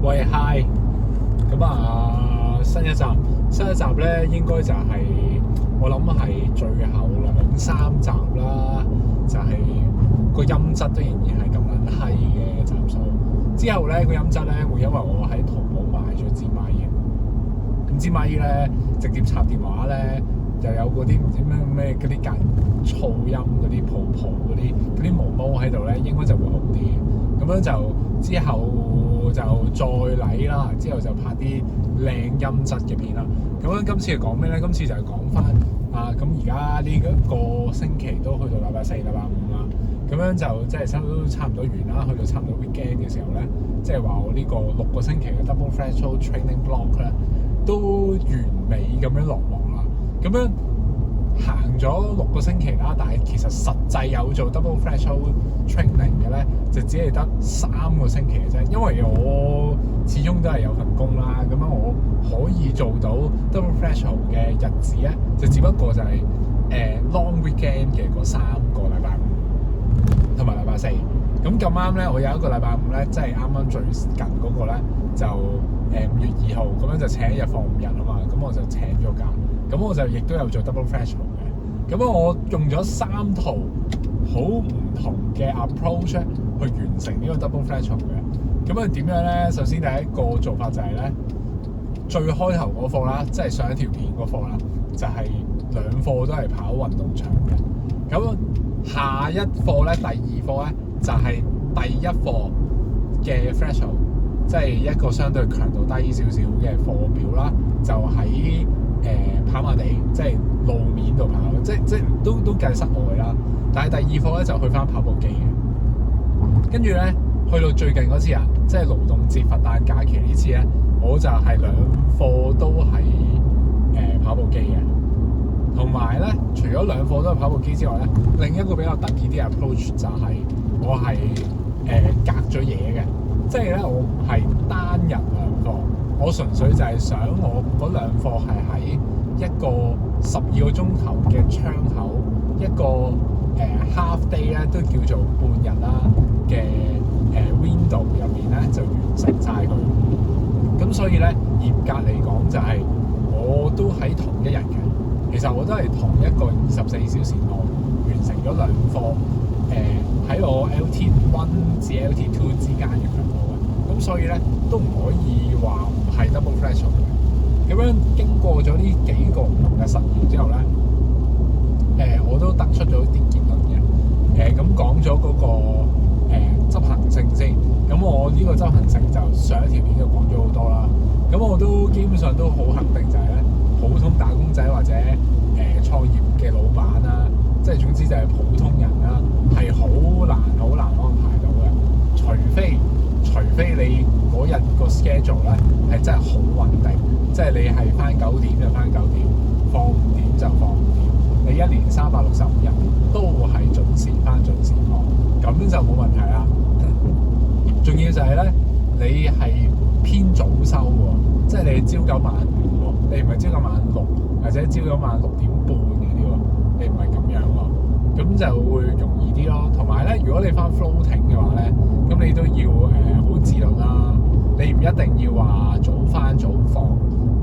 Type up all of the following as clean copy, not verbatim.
喂 Hi，咁新一集咧，應該就係、我諗係最後2-3集啦，就係、個音質都仍然係咁撚閪嘅集數。之後咧個音質咧會因為我喺淘寶買咗支咪嘅，咁支咪咧直接插電話咧，又有嗰啲唔知咩嗰啲隔噪音嗰啲泡嗰啲毛毛喺度咧，應該就會好啲嘅。咁樣就之後就再嚟啦，之後就拍啲靚音質嘅片啦。咁樣今次係講咩咧？今次就係講翻咁而家呢個星期都去到禮拜4、禮拜5啦。咁樣就即係都差唔多完啦，去到差唔多 weekend 嘅時候咧，即係話我呢個6個星期嘅 double threshold training block 咧，都完美咁樣落幕啦。咁樣行咗6個星期啦，但係其實實際有做 double threshold training 嘅咧，就只係得3個星期嘅啫。因為我始終都係有份工啦，咁樣我可以做到 double threshold 嘅日子咧，就只不過就係long weekend 嘅嗰3個禮拜5同埋禮拜4。咁咁啱咧，我有一個禮拜5咧，即係啱啱最近嗰個咧，就5月2號咁樣就請一日放5日啊嘛，咁我就請咗假。咁我就亦都有做 double threshold 嘅，咁我用咗3套好唔同嘅 approach 去完成呢個 double threshold 嘅。咁點樣咧？首先第一個做法就係咧，最開頭嗰課啦，即係上一條片嗰課啦，就係2課都係跑運動場嘅。咁下一課咧，第2課咧就係第一課嘅 threshold， 即係一個相對強度低少少嘅課表啦，就喺跑馬地，即係路面度跑，即都計室外啦。但係第2課咧就去翻跑步機嘅。跟住咧，去到最近嗰次啊，即係勞動節、佛誕假期呢次咧，我就係2課都係跑步機嘅。同埋咧，除咗2課都係跑步機之外咧，另一個比較特別啲 approach 就係我係隔咗嘢嘅，即係咧我唔係單人2課。我純粹就係想我嗰2課係喺一個12個鐘頭嘅窗口，一個half day 咧都叫做半日啦嘅window 入面咧就完成晒佢。咁所以咧嚴格嚟講就係我都喺同一日嘅。其實我都係同一個24小時內完成咗2課，喺我 LT1 至 LT2 之間嘅強度嘅。咁所以咧都唔可以話唔係 double threshold 嘅。咁樣經過咗呢幾個唔同嘅實驗之後咧，我都得出咗啲結論嘅。咁講咗嗰個執行性先。咁我呢個執行性就上一條片就講咗好多啦。咁我都基本上都好肯定就係咧，普通打工仔或者創業嘅老闆啦，即係總之就係普通人啦，係好難安排到嘅。除非你嗰日個 schedule 咧係真係好穩定，即係你係返9點就返9點，放5點就放5點，你1年365日都係準時返準時放，咁就冇問題啦。仲要就係咧，你係偏早收喎，即係你朝9晚5喎，你唔係朝9晚6或者朝9晚6點半嗰啲喎，你唔係咁樣喎，咁就會容易啲咯。同埋咧，如果你返 floating 嘅話咧，咁你都要好自律啦。你唔一定要話早返早放，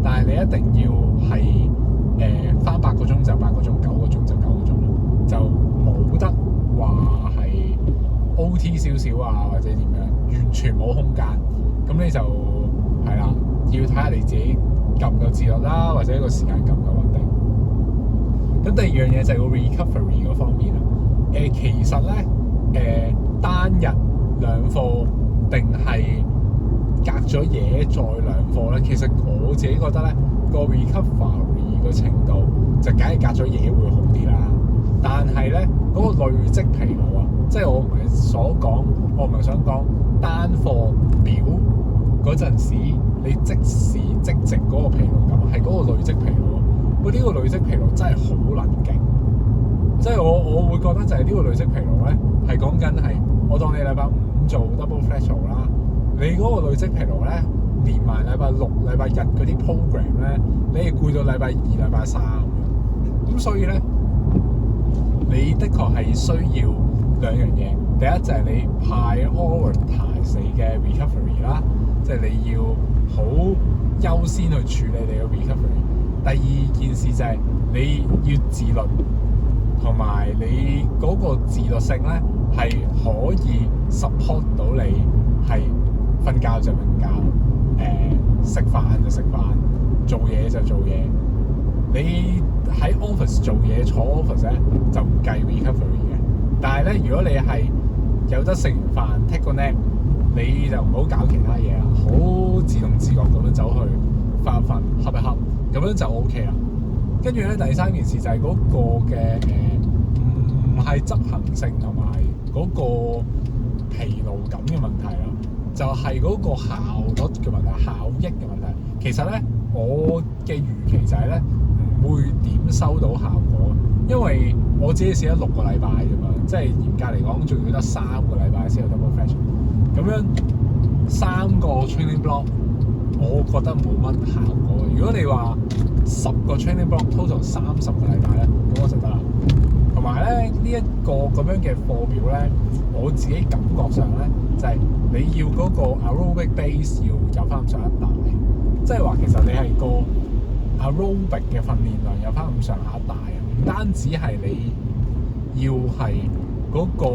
但係你一定要係返8個鐘就8個鐘，9個鐘就9個鐘，就冇得話係 OT 少少啊或者點樣，完全冇空間。咁你就係啦，要睇下你自己夠唔夠自律啦，或者個時間夠唔夠穩定。咁第二樣嘢就係個 recovery 嗰方面啦。其實咧單日2課定係隔咗嘢再2課咧，其實我自己覺得咧個 recovery 個程度就梗係隔咗嘢會好啲啦。但係咧嗰個累積疲勞啊，即係我唔係想講單課表嗰陣時你即時即席嗰個疲勞感，係嗰個累積疲勞。呢個累積疲勞真係好撚勁，即係我會覺得就係呢個累積疲勞咧，係講緊係我當你禮拜5做 double threshold 啦，你嗰個累積疲勞咧，連埋禮拜6、禮拜日嗰啲 program 咧，你係攰到禮拜2、禮拜3咁，所以咧，你的確係需要2樣嘢。第一就係你 prioritize 嘅 recovery 啦，即係你要好優先去處理你嘅 recovery。第二件事就係你要自律，同埋你嗰個自律性咧係可以 support 到你係瞓覺就瞓覺，食飯就食飯，做嘢就做嘢。你喺 office 做嘢坐 office 咧就唔計 recovery 嘅，但係咧如果你係有得食完飯 take 個 nap， 你就唔好搞其他嘢啦，好自動自覺咁樣走去瞓一瞓，瞌一瞌，咁樣就 OK 啦。跟住咧第三件事就係嗰個嘅唔係執行性同埋嗰個疲勞感嘅問題啦，就係嗰個效率嘅問題、效益嘅問題。其實咧我嘅預期就係咧唔會點收到效果，因為我自己試咗6個禮拜啫嘛，即係嚴格嚟講仲要得3個禮拜先有 double fetch。咁樣3個 training block， 我覺得冇乜效果。如果你話10個 training block total 30個禮拜咧，咁我就得啦。同埋咧呢一個咁樣嘅課表咧，我自己感覺上咧就係你要嗰個 aerobic base 要有翻咁上下大，即係話其實你係個 aerobic 嘅訓練量有翻咁上下大，唔單止係你要係嗰個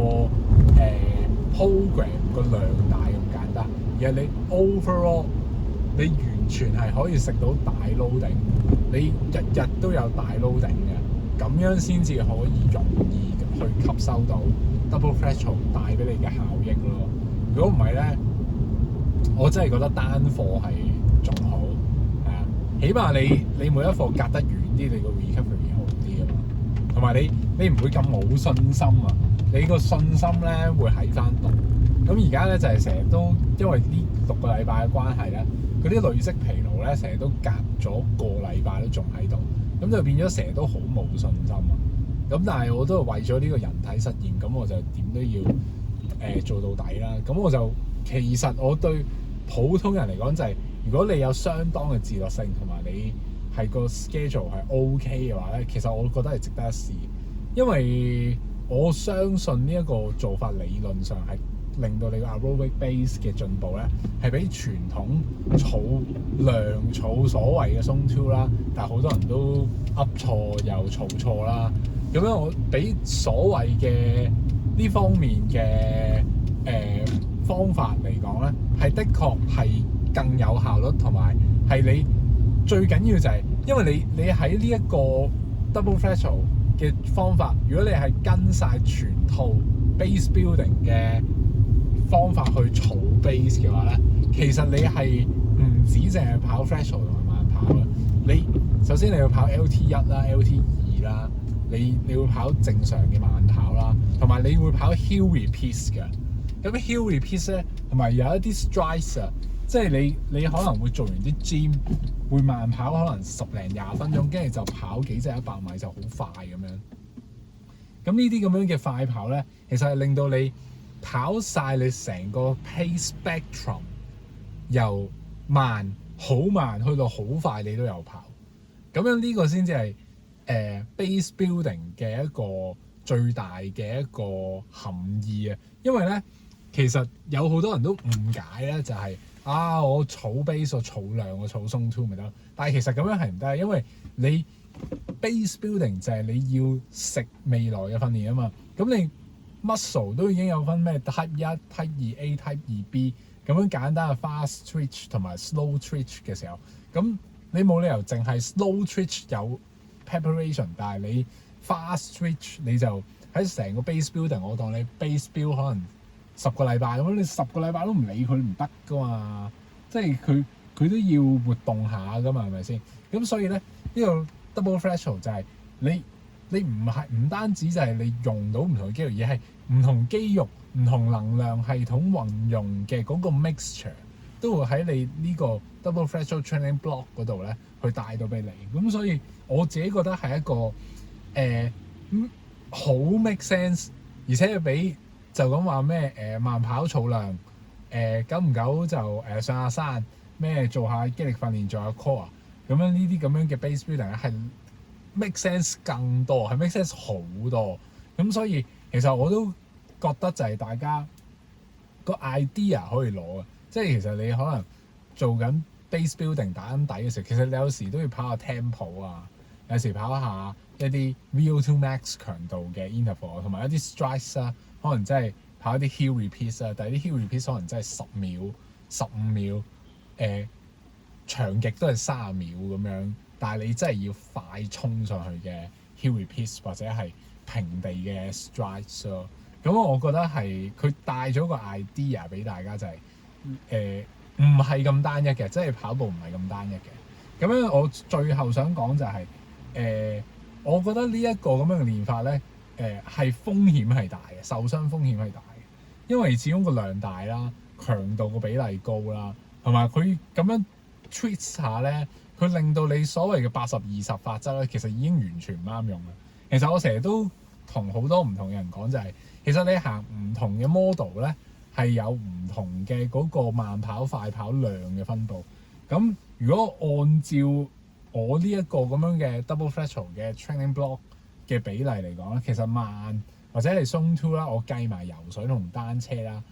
program 個量大咁簡單，而係你 overall 你完全係可以食到大 loading， 你日日都有大 loading 嘅，咁樣先至可以容易去吸收到 double threshold 帶俾你嘅效益咯。如果唔係咧，我真係覺得單課係仲好，係啊，起碼你每一課隔得遠啲，你個 recovery 好啲啊嘛。同埋你唔會咁冇信心啊，你個信心咧會喺翻度。咁而家咧就係成日都因為呢6個禮拜嘅關係咧，嗰啲累積疲勞咧成日都隔咗個禮拜都仲喺度，咁就變咗成日都好冇信心啊。咁但係我都係為咗呢個人體實驗，咁我就點都要做到底啦。咁我就其實我對普通人嚟講就係，如果你有相當嘅自律性同埋你係個 schedule 係 OK 嘅話咧，其實我覺得係值得一試，因為我相信呢一個做法理論上係令到你個 aerobic base 嘅進步咧係比傳統儲量儲所謂嘅鬆 2啦，但係好多人都噏錯又儲錯啦。咁樣我比所謂嘅呢方面嘅方法嚟講咧，係的確係更有效率，同埋係你最緊要就係，因為你喺呢一個 double threshold 嘅方法，如果你係跟晒全套 base building 嘅方法去儲 base 嘅話咧，其實你係唔止淨係跑 threshold 同埋慢跑啦。你首先你要跑 LT1 啦、LT2 啦，你會跑正常嘅慢跑啦，同埋你會跑 hill repeats 嘅。咁 hill repeats 咧，同埋有一啲 strides 啊，即係你可能會做完啲 gym 會慢跑可能10零20分鐘，跟住就跑幾隻100米就好快咁樣。咁呢啲咁樣嘅快跑咧，其實係令到你跑晒你成個 pace spectrum， 由慢好慢去到好快，你都有跑。咁樣呢個先至係base building 嘅一個最大嘅一個含義啊。因為咧，其實有好多人都誤解咧，就係我儲 base 我儲量我儲鬆 2咪得，但係其實咁樣係唔得，因為你 base building 就係你要食未來嘅訓練啊嘛。咁你 muscle 都已經有分咩 type 1、type 2A、type 2B 咁樣簡單嘅 fast twitch 同埋 slow twitch 嘅時候，咁你冇理由淨係 slow twitch 有 preparation， 但係你 fast twitch 你就喺成個 base building， 我當你 base build 可能10個禮拜咁，你10個禮拜都唔理佢唔得噶嘛，即係佢都要活動下噶嘛，係咪先？咁所以咧，呢個 double threshold 就係你唔單止就係你用到唔同嘅肌肉，而係唔同肌肉、唔同能量系統運用嘅嗰個 mixture 都會喺你呢個 double threshold training block 嗰度咧去帶到俾你。咁所以我自己覺得係一個好 make sense， 而且比就咁話咩慢跑儲量久唔久就上下山咩做下肌力訓練做下 core 咁樣，呢啲咁樣嘅 base building 係 make sense 更多，係 make sense 好多。咁所以其實我都覺得就係大家個 idea 可以攞嘅，即係其實你可能做緊 base building 打緊底嘅時候，其實你有時都要跑下 tempo 啊，有時跑下一啲 VO2 max 強度嘅 interval， 同埋一啲 strides 啊，可能真係跑一啲 hill repeats 啊，但係啲 hill repeats 可能真係10秒、15秒，長極都係30秒咁樣，但係你真係要快衝上去嘅 hill repeats 或者係平地嘅 strides 咯。咁我覺得係佢帶咗個 idea 俾大家，就係唔係咁單一嘅，即係跑步唔係咁單一嘅。咁樣我最後想講就係我覺得呢一個咁樣嘅練法咧，係風險係大嘅，受傷風險係大嘅，因為始終個量大啦，強度個比例高啦，同埋佢咁樣 treat 下咧，佢令到你所謂嘅80-20法則咧，其實已經完全唔啱用啦。其實我成日都同好多唔同嘅人講就係，其實你行唔同嘅 model 咧，係有唔同嘅嗰個慢跑、快跑量嘅分佈。咁如果按照我呢一個咁樣嘅 double threshold 嘅 training block 嘅比例嚟講咧，其實慢或者係 zone 2啦，我計埋游水同單車啦，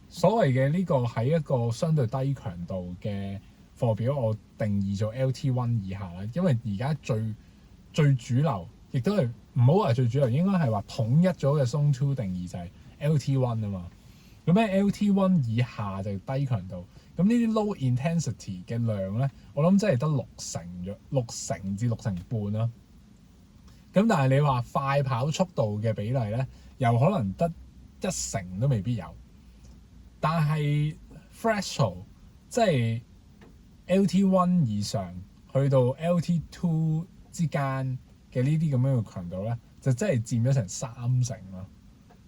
所謂嘅呢個喺一個相對低強度嘅課表，我定義做 LT1 以下啦。因為而家最主流，亦都係唔好話最主流，應該係話統一咗嘅 zone 2定義就係 LT1 啊嘛。咁咧 LT1 以下就低強度。咁呢啲 low intensity 嘅量咧，我諗真係得6成至6成半啦。咁但係你話快跑速度嘅比例咧，又可能得1成都未必有。但係 threshold 即係 LT1 以上去到 LT2 之間嘅呢啲咁樣嘅強度咧，就真係佔咗成3成咯。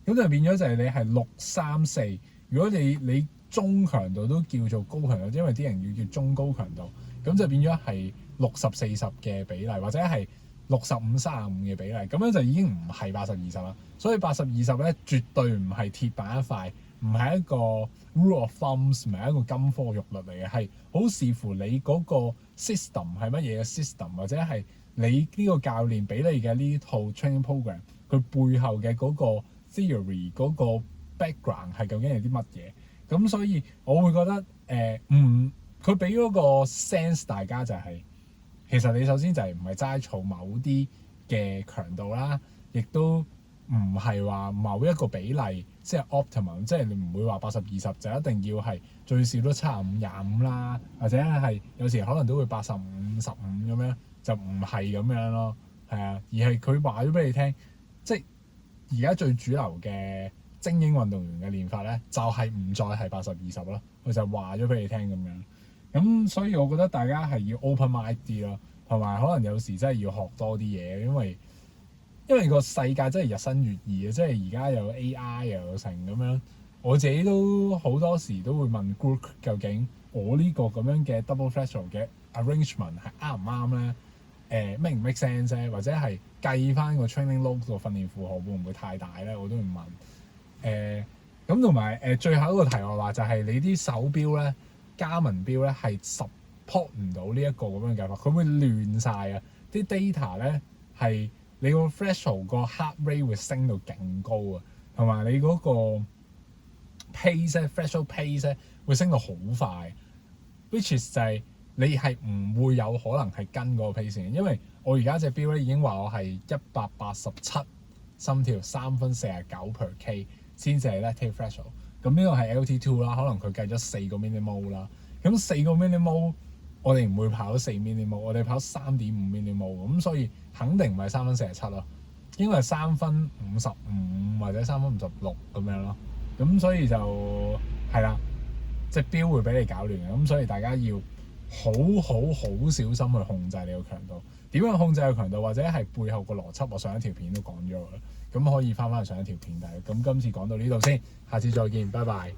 咁就變咗就係你係6、3、4。如果你中強度都叫做高強度，因為啲人要叫中高強度，咁就變咗係60-40嘅比例，或者係65-35嘅比例，咁樣就已經唔係80-20啦。所以80-20咧，絕對唔係鐵板一塊，唔係一個 rule of thumbs，唔係一個金科玉律嚟嘅，係好視乎你嗰個 system 係乜嘢嘅 system， 或者係你呢個教練俾你嘅呢套 training program， 佢背後嘅嗰個 theory 嗰個 background 係究竟係啲乜嘢。咁所以我會覺得佢俾嗰個 sense 大家就係，其實你首先就係唔係齋儲某啲嘅強度啦，亦都唔係話某一個比例即係 optimum， 即係你唔會話80-20就一定要係最少都75-25啦，或者係有時可能都會85-15咁樣，就唔係咁樣咯，係啊，而係佢話咗俾你聽，即係而家最主流嘅精英運動員嘅練法咧，就係唔再係80-20咯，佢就話咗俾你聽咁樣。咁所以我覺得大家係要 open mind 啲咯，同埋可能有時真係要學多啲嘢，因為個世界真係日新月異嘅，即係而家有 AI 又有成咁樣。我自己都好多時都會問 group 究竟我呢個咁樣嘅 double threshold 嘅 arrangement 係啱唔啱咧？make 唔 make sense 咧？或者係計翻個 training load 個訓練負荷會唔會太大咧？我都會問。咁同埋最後一個題外話就係你啲手錶咧，加文錶咧係 support 唔到呢一個咁樣計法，佢會亂晒啊！啲 data 咧係你個 threshold 個 heart rate 會升到勁高啊，同埋你嗰個 pace threshold pace 咧會升到好快，which is 就係你係唔會有可能係跟嗰個 pace 嘅，因為我而家隻錶咧已經話我係187心跳3分49 per k 先至係 lactate threshold。咁呢個係 LT2 啦，可能佢計咗4個 millimole 啦。咁4個 millimole 我哋唔會跑4 millimole，我哋跑3.5 millimole，咁所以肯定唔係3分47咯，應該係3分55或者3分56咁樣咯。咁所以就係啦，隻錶會俾你搞亂嘅，咁所以大家要好小心去控制你個強度。點樣控制個強度，或者係背後個邏輯，我上一條片都講咗啦。咁可以翻去上一條片睇。咁今次講到呢度先，下次再見，拜拜。